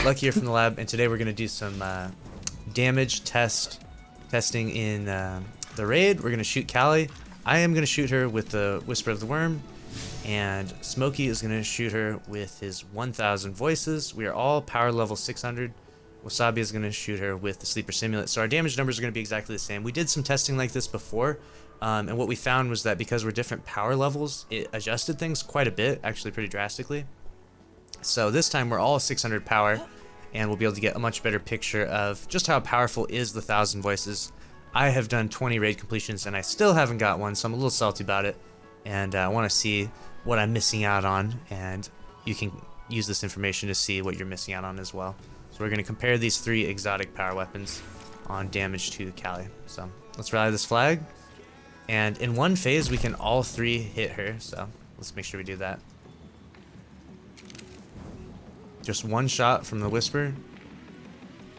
LuCKyy here from the lab, and today we're going to do some damage testing in the raid. We're going to shoot Callie. I am going to shoot her with the Whisper of the Worm, and Smokey is going to shoot her with his 1000 voices. We are all power level 600. Wasabi is going to shoot her with the Sleeper Simulant. So our damage numbers are going to be exactly the same. We did some testing like this before, and what we found was that because we're different power levels, it adjusted things quite a bit, actually pretty drastically. So this time we're all 600 power, and we'll be able to get a much better picture of just how powerful is the 1000 voices. I have done 20 raid completions and I still haven't got one, so I'm a little salty about it, and I want to see what I'm missing out on, and you can use this information to see what you're missing out on as well. So we're going to compare these 3 exotic power weapons on damage to Callie. So let's rally this flag, and in one phase we can all 3 hit her, so let's make sure we do that. Just one shot from the Whisper,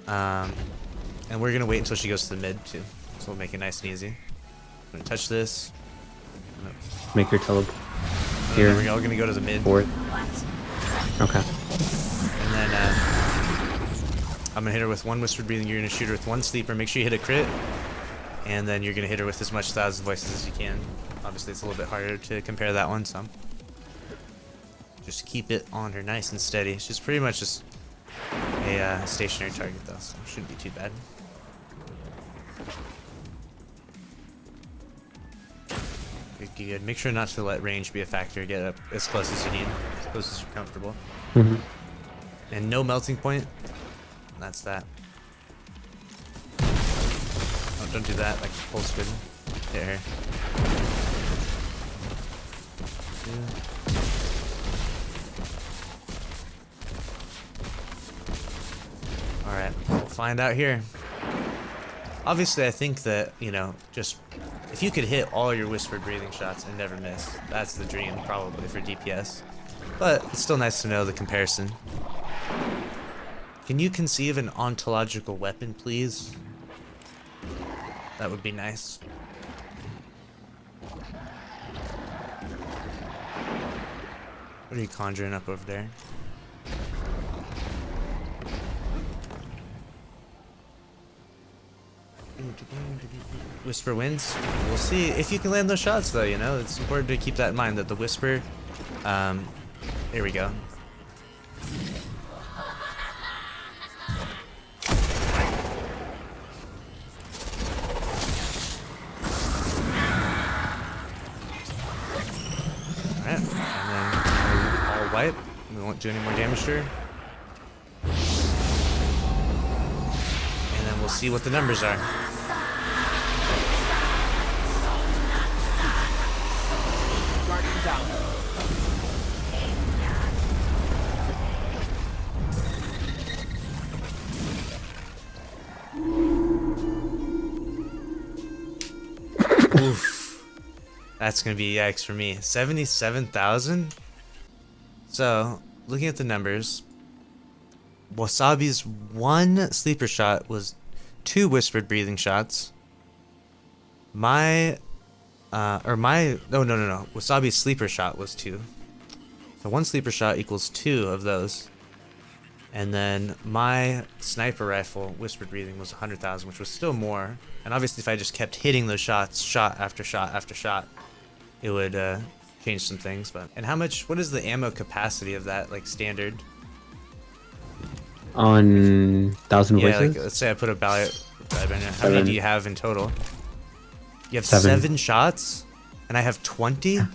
and we're gonna wait until she goes to the mid too, so we'll make it nice and easy. I'm gonna touch this. Make her teleport Here. here. We're all gonna go to the mid. Forward. Okay. And then I'm gonna hit her with 1 Whispered Breathing. You're gonna shoot her with 1 Sleeper. Make sure you hit a crit, and then you're gonna hit her with as much 1000 voices as you can. Obviously, it's a little bit harder to compare that one. So just keep it on her nice and steady. She's pretty much just a stationary target though, so it shouldn't be too bad. Good, good. Make sure not to let range be a factor. Get up as close as you need, as close as you're comfortable. And no melting point. That's that. Oh, don't do that. Like pulse good. Hit her. Yeah. Alright, we'll find out here. Obviously, I think that, you know, just if you could hit all your Whispered Breathing shots and never miss, that's the dream, probably, for DPS. But it's still nice to know the comparison. Can you conceive an ontological weapon, please? That would be nice. What are you conjuring up over there? Whisper wins. We'll see if you can land those shots, though. You know, it's important to keep that in mind, that the Whisper. Here we go. Alright, and then all wipe. We won't do any more damage to her. And then we'll see what the numbers are. Oof. That's gonna be yikes for me. 77,000? So, looking at the numbers, Wasabi's 1 sleeper shot was 2 Whispered Breathing shots. No, Wasabi's sleeper shot was 2. So 1 sleeper shot equals 2 of those. And then my sniper rifle Whispered Breathing was 100,000, which was still more. And obviously if I just kept hitting those shots, shot after shot after shot, it would change some things. But and what is the ammo capacity of that, like, standard? On 1000 Yeah, voices? like, let's say I put a ballot. How many do you have in total? You have 7. 7 shots, and I have 20. And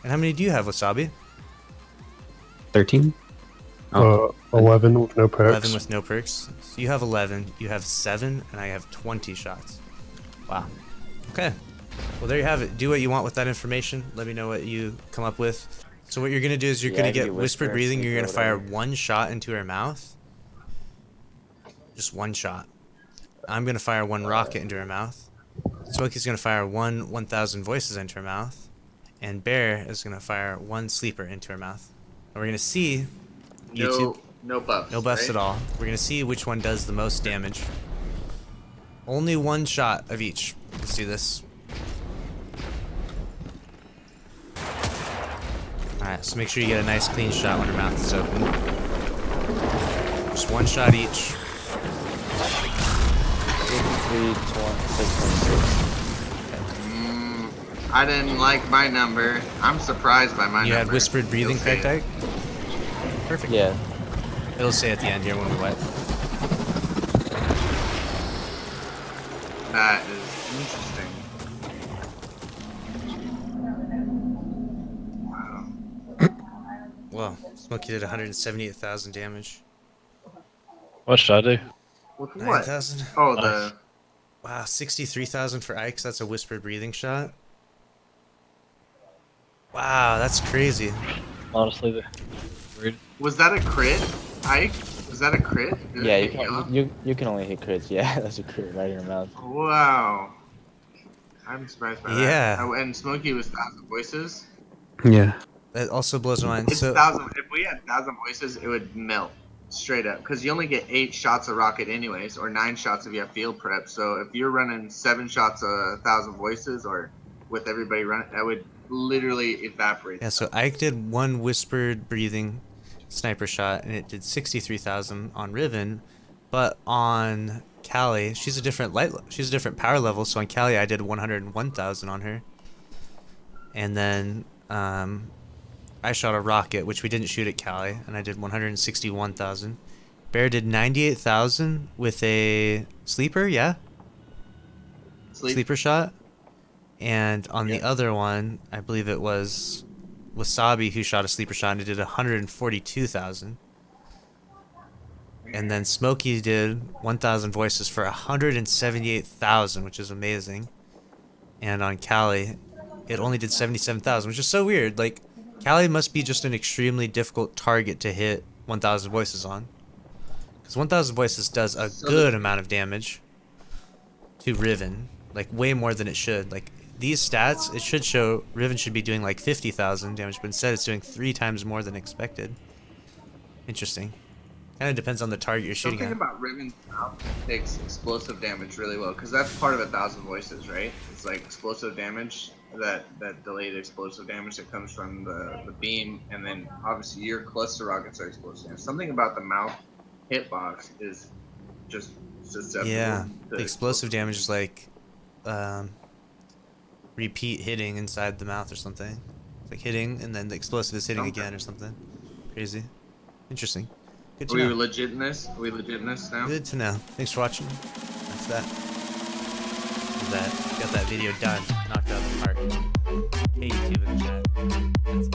how many do you have, Wasabi? 13? 11 with no perks. 11 with no perks. So you have 11, you have 7, and I have 20 shots. Wow. Okay. Well, there you have it. Do what you want with that information. Let me know what you come up with. So what you're going to do is you're going to get Whispered Breathing. You're going to fire 1 shot into her mouth. Just 1 shot. I'm going to fire 1 rocket into her mouth. Smokey's going to fire 1000 voices into her mouth. And Bear is going to fire 1 sleeper into her mouth. And we're going to see YouTube. No buffs. No buffs right? at all. We're going to see which one does the most damage. Only 1 shot of each. Let's do this. Alright, so make sure you get a nice clean shot when her mouth is open. Just one shot each. 626. I didn't like my number. I'm surprised by my You number. had whispered breathing, You'll see correct, it. Ike? Perfect. Yeah. It'll say at the end here when we wipe. That is interesting. Wow. Well, Smokey did 178,000 damage. What should I do? With what? 9,000? Oh, Nice. the Wow, 63,000 for Ike. That's a whispered breathing shot. Wow, that's crazy. Honestly, weird. was that a crit? Ike? Was that a crit? Did it Yeah, hit off? you can only hit crits. Yeah, that's a crit right in your mouth. Wow. I'm surprised by Yeah. that. Oh, and Smokey was 1,000 voices. Yeah. That also blows my mind. It's So, 1,000. If we had 1,000 voices, it would melt straight up. Because you only get 8 shots of rocket anyways, or 9 shots if you have field prep. So if you're running 7 shots of 1,000 voices, or with everybody running, that would literally evaporate. yeah, so Ike did one whispered breathing sniper shot, and it did 63,000 on Riven. But on Callie, she's a different she's a different power level. So on Callie, I did 101,000 on her. And then I shot a rocket, which we didn't shoot at Callie, and I did 161,000. Bear did 98,000 with a sleeper, yeah? Sleeper shot. And on the other one, I believe it was Wasabi who shot a sleeper shot and it did 142,000. And then Smokey did 1,000 voices for 178,000, which is amazing. And on Callie, it only did 77,000, which is so weird. Like, Callie must be just an extremely difficult target to hit 1,000 voices on. Because 1,000 voices does a good amount of damage to Riven. Like, way more than it should. Like, these stats, it should show Riven should be doing like 50,000 damage, but instead it's doing 3 times more than expected. Interesting. Kind of depends on the target you're shooting Something at. about Riven's mouth takes explosive damage really well, because that's part of 1,000 voices, right? It's like explosive damage, that delayed explosive damage that comes from the beam, and then obviously your cluster rockets are explosive damage. Something about the mouth hitbox is just susceptible Yeah, to the explosive damage is like repeat hitting inside the mouth or something. It's like hitting, and then the explosive is hitting again or something. Crazy. Interesting. Good to Are we know. legit in this? Are we legit in this now? Good to know. Thanks for watching. That's that. Got that video done. Knocked out of the park. Hey, YouTube in the chat. That's